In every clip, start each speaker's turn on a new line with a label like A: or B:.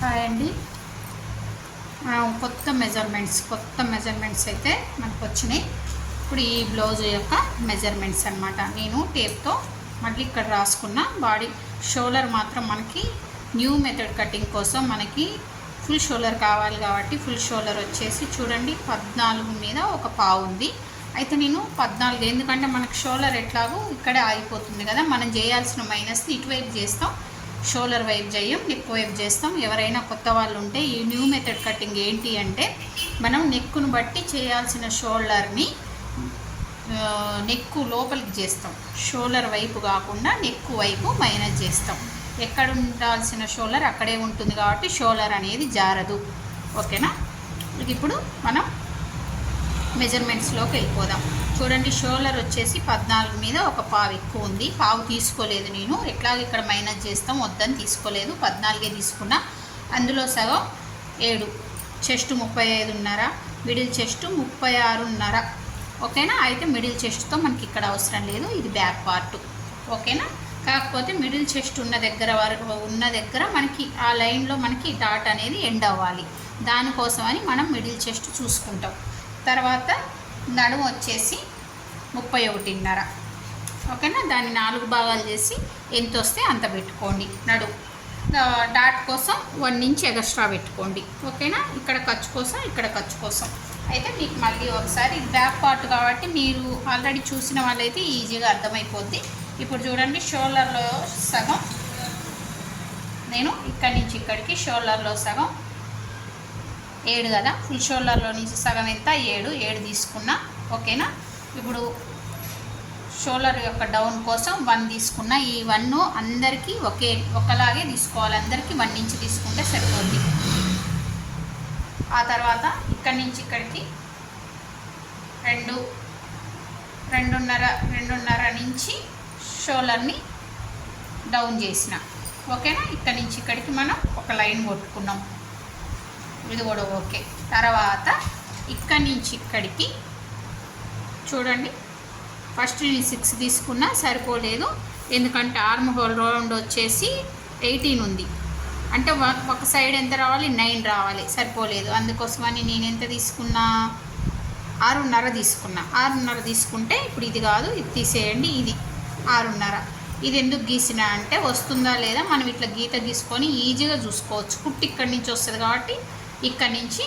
A: Hi అండి. కొత్త measurements అయితే మనకు వచ్చినాయి. ఇప్పుడు ఈ బ్లౌజ్ యొక్క మెజర్మెంట్స్ అన్నమాట. నేను టేప్తో మళ్ళీ ఇక్కడ రాసుకున్న. బాడీ షోల్డర్ మాత్రం మనకి న్యూ మెథడ్ కటింగ్ కోసం మనకి ఫుల్ షోల్డర్ కావాలి కాబట్టి ఫుల్ షోల్డర్ వచ్చేసి చూడండి 14 మీద ఒక పావు ఉంది. అయితే నేను 14 ఎందుకంటే మనకు షోల్డర్ ఎట్లాగో ఇక్కడే ఆగిపోతుంది కదా, మనం చేయాల్సిన మైనస్ని ఇటువైపు చేస్తాం, షోల్డర్ వైపు చేయం, నెక్ వైపు చేస్తాం. ఎవరైనా కొత్త వాళ్ళు ఉంటే ఈ న్యూ మెథడ్ కటింగ్ ఏంటి అంటే మనం నెక్కును బట్టి చేయాల్సిన షోల్డర్ని నెక్కు లోపలికి చేస్తాం, షోల్డర్ వైపు కాకుండా నెక్కు వైపు మైనస్ చేస్తాం. ఎక్కడ ఉండాల్సిన షోల్డర్ అక్కడే ఉంటుంది కాబట్టి షోల్డర్ అనేది జారదు. ఓకేనా? ఇప్పుడు మనం మెజర్మెంట్స్లోకి వెళ్ళిపోదాం. చూడండి, షోల్డర్ వచ్చేసి 14 మీద ఒక పావు ఎక్కువ ఉంది. పావు తీసుకోలేదు నేను, ఎట్లాగ ఇక్కడ మైనస్ చేస్తాం, వద్దని తీసుకోలేదు, 14 తీసుకున్నా. అందులో సగం 7, చెస్ట్ 35.5, మిడిల్ చెస్ట్ 36.5. ఓకేనా? అయితే మిడిల్ చెస్ట్తో మనకి ఇక్కడ అవసరం లేదు, ఇది బ్యాక్ పార్ట్. ఓకేనా? కాకపోతే మిడిల్ చెస్ట్ ఉన్న దగ్గర మనకి ఆ లైన్లో మనకి డాట్ అనేది ఎండ్ అవ్వాలి. దానికోసమని మనం మిడిల్ చెస్ట్ చూసుకుంటాం. తర్వాత నడుము వచ్చేసి 31.5. ఓకేనా? దాన్ని 4 భాగాలు చేసి ఎంత వస్తే అంత పెట్టుకోండి. నడుము డాట్ కోసం 1 ఇంచ్ ఎక్స్ట్రా పెట్టుకోండి. ఓకేనా? ఇక్కడ ఖర్చు కోసం అయితే మీకు మళ్ళీ ఒకసారి బ్యాక్ పార్ట్ కాబట్టి మీరు ఆల్రెడీ చూసిన వాళ్ళైతే ఈజీగా అర్థమైపోద్ది. ఇప్పుడు చూడండి, షోల్డర్లో సగం నేను ఇక్కడి నుంచి ఇక్కడికి షోల్డర్లో సగం 7 కదా, ఫుల్ షోల్డర్లో నుంచి సగం ఎంత 7 తీసుకున్నా. ఓకేనా? ఇప్పుడు షోల్డర్ యొక్క డౌన్ కోసం 1 తీసుకున్నా. ఈ 1 అందరికీ ఒకలాగే తీసుకోవాలి, అందరికీ 1 ఇంచ్ తీసుకుంటే సరిపోద్ది. ఆ తర్వాత ఇక్కడి నుంచి ఇక్కడికి 2.5 నుంచి షోల్డర్ని డౌన్ చేసిన. ఓకేనా? ఇక్కడి నుంచి ఇక్కడికి మనం ఒక లైన్ కొట్టుకున్నాం, ఇది కూడా ఓకే. తర్వాత ఇక్కడి నుంచి ఇక్కడికి చూడండి, ఫస్ట్ నేను 6 తీసుకున్నా, సరిపోలేదు. ఎందుకంటే ఆర్మ్ హోల్ రౌండ్ వచ్చేసి 18 ఉంది, అంటే ఒక సైడ్ ఎంత రావాలి, 9 రావాలి, సరిపోలేదు. అందుకోసమని నేను ఎంత తీసుకున్నా, 6.5 తీసుకున్నా. 6.5 తీసుకుంటే ఇప్పుడు ఇది కాదు, ఇది తీసేయండి, ఇది 6.5. ఇది ఎందుకు గీసినా అంటే వస్తుందా లేదా మనం ఇట్లా గీత గీసుకొని ఈజీగా చూసుకోవచ్చు. కుట్టి ఇక్కడి నుంచి వస్తుంది కాబట్టి ఇక్కడి నుంచి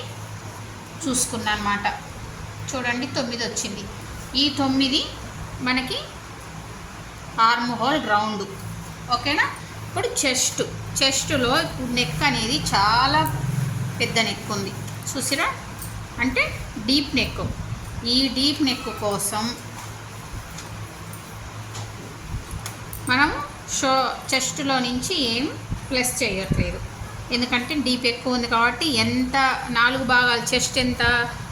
A: చూసుకున్నా అన్నమాట. చూడండి, 9 వచ్చింది. ఈ 9 మనకి ఆర్మ్ హోల్ రౌండ్. ఓకేనా? ఇప్పుడు చెస్ట్లో ఇప్పుడు నెక్ అనేది చాలా పెద్ద నెక్ ఉంది, చూసిరా? అంటే డీప్ నెక్. ఈ డీప్ నెక్ కోసం మనం చెస్ట్లో నుంచి ఏం ప్లస్ చేయట్లేదు, ఎందుకంటే డీప్ ఎక్కువ ఉంది కాబట్టి. ఎంత 4 భాగాలు, చెస్ట్ ఎంత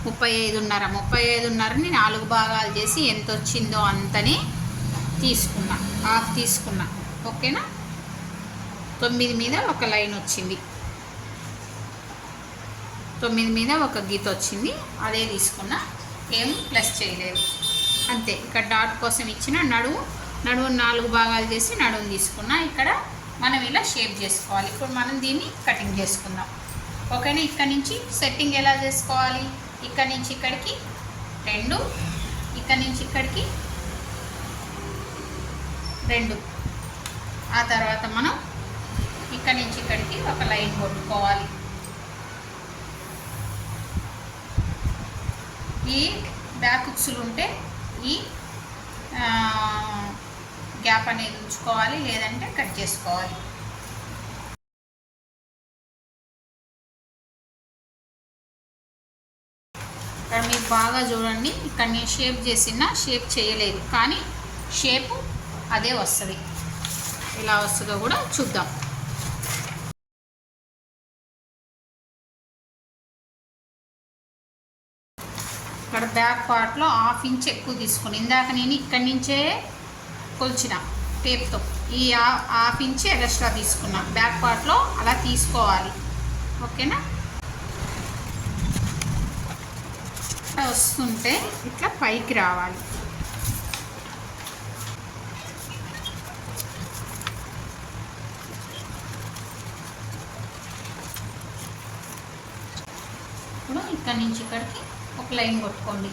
A: 35.5ని 4 భాగాలు చేసి ఎంత వచ్చిందో అంతనే తీసుకున్నా, హాఫ్ తీసుకున్నా. ఓకేనా? 9 మీద ఒక లైన్ వచ్చింది, 9 మీద ఒక గీత వచ్చింది, అదే తీసుకున్నా, ఏం ప్లస్ చేయలేదు. అంతే. ఇక్కడ డాట్ కోసం ఇచ్చిన నడుము 4 భాగాలు చేసి నడుము తీసుకున్నా. ఇక్కడ మనం ఇలా షేప్ చేసుకోవాలి. ఇప్పుడు మనం దీన్ని కటింగ్ చేసుకుందాం. ఓకేనా? ఇక్కడ నుంచి సెట్టింగ్ ఎలా చేసుకోవాలి, ఇక్కడ నుంచి ఇక్కడికి 2, ఇక్కడ నుంచి ఇక్కడికి 2. ఆ తర్వాత మనం ఇక్కడ నుంచి ఇక్కడికి ఒక లైన్ కొట్టుకోవాలి. ఈ బ్యాక్ హుక్స్లు ఉంటే ఈ గ్యాప్ అనేది ఉంచుకోవాలి, లేదంటే కట్ చేసుకోవాలి. ఇక్కడ మీరు బాగా చూడండి, ఇక్కడ నేను షేప్ చేసిన షేప్ చేయలేదు, కానీ షేపు అదే వస్తుంది. ఎలా వస్తుందో కూడా చూద్దాం. ఇక్కడ బ్యాక్ పార్ట్లో 1/2 ఇంచ్ ఎక్కువ తీసుకుని, ఇందాక నేను ఇక్కడి నుంచే కొలిచిన టేప్తో, ఈ 1/2 ఇంచ్ ఎక్స్ట్రా తీసుకున్నా. బ్యాక్ పార్ట్లో అలా తీసుకోవాలి. ఓకేనా? వస్తుంటే ఇట్లా పైకి రావాలి. ఇప్పుడు ఇక్కడి నుంచి ఇక్కడికి ఒక లైన్ కొట్టుకోండి.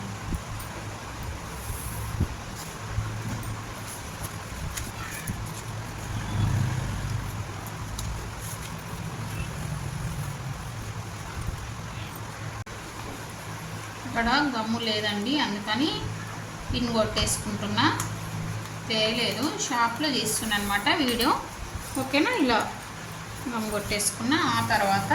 A: ఇక్కడ గమ్ము లేదండి, అందుకని పిన్ కొట్టేసుకుంటున్నా. చేయలేదు, షాప్లో చేస్తున్నా అనమాట వీడియో. ఓకేనా, ఇలా గమ్ కొట్టేసుకున్నా. ఆ తర్వాత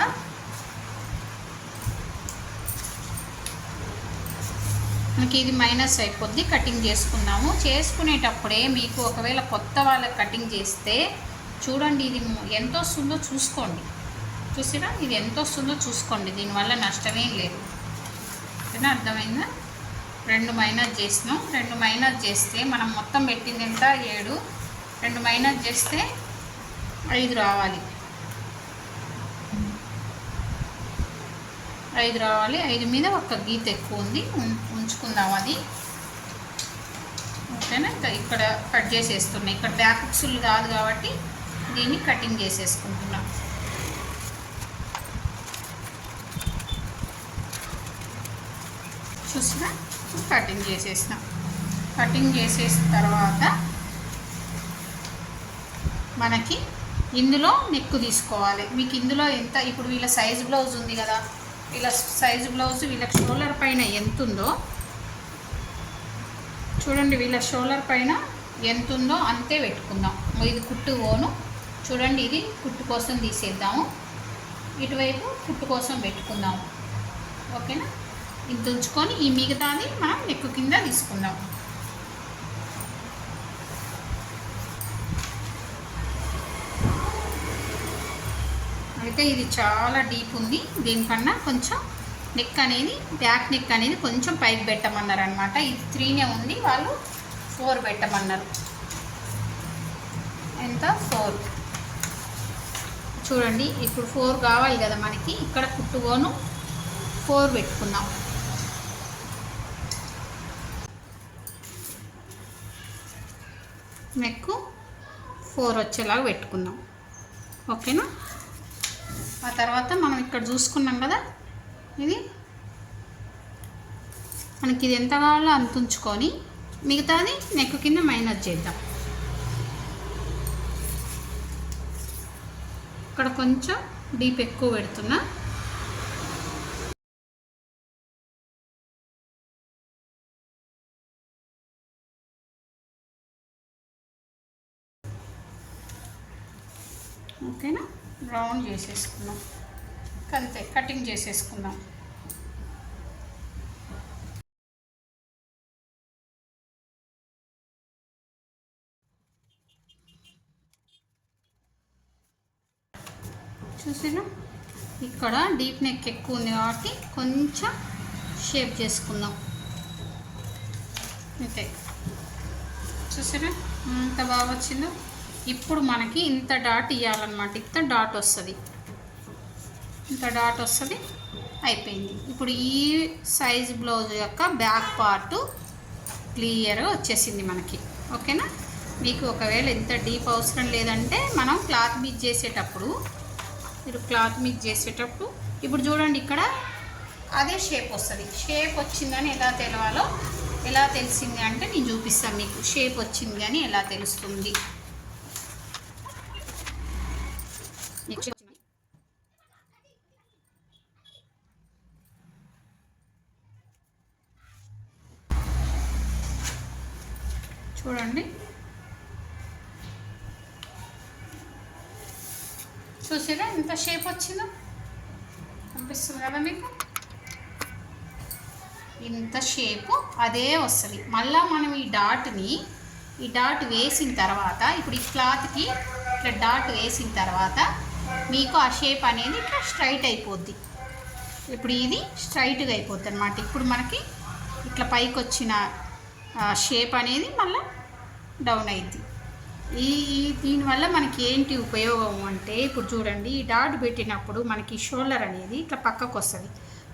A: మనకి ఇది మైనస్ అయిపోద్ది, కటింగ్ చేసుకుందాము. చేసుకునేటప్పుడే మీకు ఒకవేళ కొత్త వాళ్ళకి కటింగ్ చేస్తే చూడండి ఇది ఎంత వస్తుందో చూసుకోండి. చూసిరా, ఇది ఎంత వస్తుందో చూసుకోండి, దీనివల్ల నష్టమేం లేదు. ఓకేనా, అర్థమైందా? 2 మైనస్ చేసినాం. 2 మైనస్ చేస్తే మనం మొత్తం పెట్టింది ఎంత, 7. 2 మైనస్ చేస్తే 5 రావాలి. 5 రావాలి. 5 మీద ఒక గీత ఎక్కువ ఉంది, ఉంచుకుందాం అది. ఓకేనా, ఇక్కడ కట్ చేసేస్తున్నాం. ఇక్కడ బ్యాక్ హుక్స్లు కాదు కాబట్టి దీన్ని కటింగ్ చేసేసుకుంటున్నాం. చూసినా, కటింగ్ చేసేసినాం. కటింగ్ చేసేసిన తర్వాత మనకి ఇందులో నెక్ తీసుకోవాలి. మీకు ఇందులో ఎంత, ఇప్పుడు వీళ్ళ సైజ్ బ్లౌజ్ ఉంది కదా, వీళ్ళ సైజ్ బ్లౌజ్ వీళ్ళకి షోల్డర్ పైన ఎంత ఉందో చూడండి. వీళ్ళ షోల్డర్ పైన ఎంత ఉందో అంతే పెట్టుకుందాం. ఇది కుట్టు ఓను చూడండి, ఇది కుట్టు కోసం తీసేద్దాము, ఇటువైపు కుట్టు కోసం పెట్టుకుందాము. ఓకేనా, ఇది ఉంచుకొని ఈ మిగతాది మనం నెక్ కింద తీసుకుందాం. అయితే ఇది చాలా డీప్ ఉంది, దీనికన్నా కొంచెం నెక్ అనేది, బ్యాక్ నెక్ అనేది కొంచెం పైకి పెట్టమన్నారు అనమాట. ఇది 3నే ఉంది, వాళ్ళు 4 పెట్టమన్నారు. ఎంత, 4. చూడండి, ఇప్పుడు 4 కావాలి కదా మనకి. ఇక్కడ కుట్టుకోను 4 పెట్టుకుందాం. నెక్ 4 వచ్చేలాగా పెట్టుకుందాం. ఓకేనా, ఆ తర్వాత మనం ఇక్కడ చూసుకున్నాం కదా, ఇది మనకి ఇది ఎంత కావాలో అంత ఉంచుకొని మిగతాది నెక్ కింద మైనస్ చేద్దాం. ఇక్కడ కొంచెం డీప్ ఎక్కువ పెడుతున్నా. ఓకేనా, రౌండ్ చేసేసుకుందాం. అంతే, కటింగ్ చేసేసుకుందాం. చూసినా, ఇక్కడ డీప్ నెక్ ఎక్కువ ఉంది కాబట్టి కొంచెం షేప్ చేసుకుందాం. అంతే, చూసినా ఎంత బాగా వచ్చిందో. ఇప్పుడు మనకి ఇంత డాట్ ఇవ్వాలన్నమాట, ఇంత డాట్ వస్తుంది, ఇంత డాట్ వస్తుంది. అయిపోయింది. ఇప్పుడు ఈ సైజ్ బ్లౌజ్ యొక్క బ్యాక్ పార్ట్ క్లియర్గా వచ్చేసింది మనకి. ఓకేనా, మీకు ఒకవేళ ఇంత డీప్ అవసరం లేదంటే మనం క్లాత్ మిక్స్ చేసేటప్పుడు, మీరు క్లాత్ మిక్స్ చేసేటప్పుడు ఇప్పుడు చూడండి ఇక్కడ అదే షేప్ వస్తుంది. షేప్ వచ్చిందని ఎలా తెలవాలో, ఎలా తెలిసింది అంటే నేను చూపిస్తాను మీకు. షేప్ వచ్చింది అని ఎలా తెలుస్తుంది. చూడండి, చూసారా ఎంత షేప్ వచ్చిందో, కనిపిస్తుంది కదా మీకు. ఇంత షేపు అదే వస్తుంది. మళ్ళీ మనం ఈ డాట్ వేసిన తర్వాత, ఇప్పుడు ఈ క్లాత్కి ఇట్లా డాట్ వేసిన తర్వాత మీకు ఆ షేప్ అనేది ఇట్లా స్ట్రైట్ అయిపోద్ది. ఇప్పుడు ఇది స్ట్రైట్గా అయిపోద్ది అన్నమాట. ఇప్పుడు మనకి ఇట్లా పైకి వచ్చిన షేప్ అనేది మళ్ళీ డౌన్ అయింది. దీనివల్ల మనకి ఏంటి ఉపయోగం అంటే, ఇప్పుడు చూడండి, ఈ డాట్ పెట్టినప్పుడు మనకి షోల్డర్ అనేది ఇట్లా పక్కకు వస్తుంది.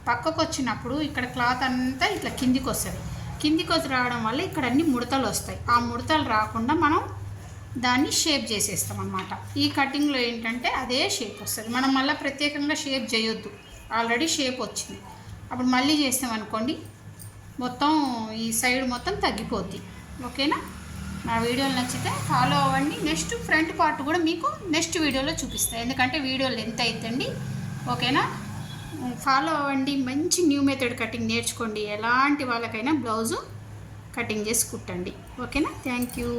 A: పక్కకు వచ్చినప్పుడు ఇక్కడ క్లాత్ అంతా ఇట్లా కిందికి వస్తుంది. కిందికి వచ్చి రావడం వల్ల ఇక్కడ అన్ని ముడతలు వస్తాయి. ఆ ముడతలు రాకుండా మనం దాన్ని షేప్ చేసేస్తాం అన్నమాట. ఈ కటింగ్లో ఏంటంటే అదే షేప్ వస్తుంది. మనం మళ్ళీ ప్రత్యేకంగా షేప్ చేయొద్దు, ఆల్రెడీ షేప్ వచ్చింది. అప్పుడు మళ్ళీ చేస్తామనుకోండి మొత్తం ఈ సైడ్ మొత్తం తగ్గిపోద్ది. ఓకేనా? నా వీడియోలు నచ్చితే ఫాలో అవ్వండి. నెక్స్ట్ ఫ్రంట్ పార్ట్ కూడా మీకు నెక్స్ట్ వీడియోలో చూపిస్తాను, ఎందుకంటే వీడియో లెంత్ అవుతుంది. ఓకేనా? ఫాలో అవ్వండి. మంచి న్యూ మెథడ్ కటింగ్ నేర్చుకోండి. ఎలాంటి వాళ్ళకైనా బ్లౌజు కటింగ్ చేసి కుట్టండి. ఓకేనా? Thank you.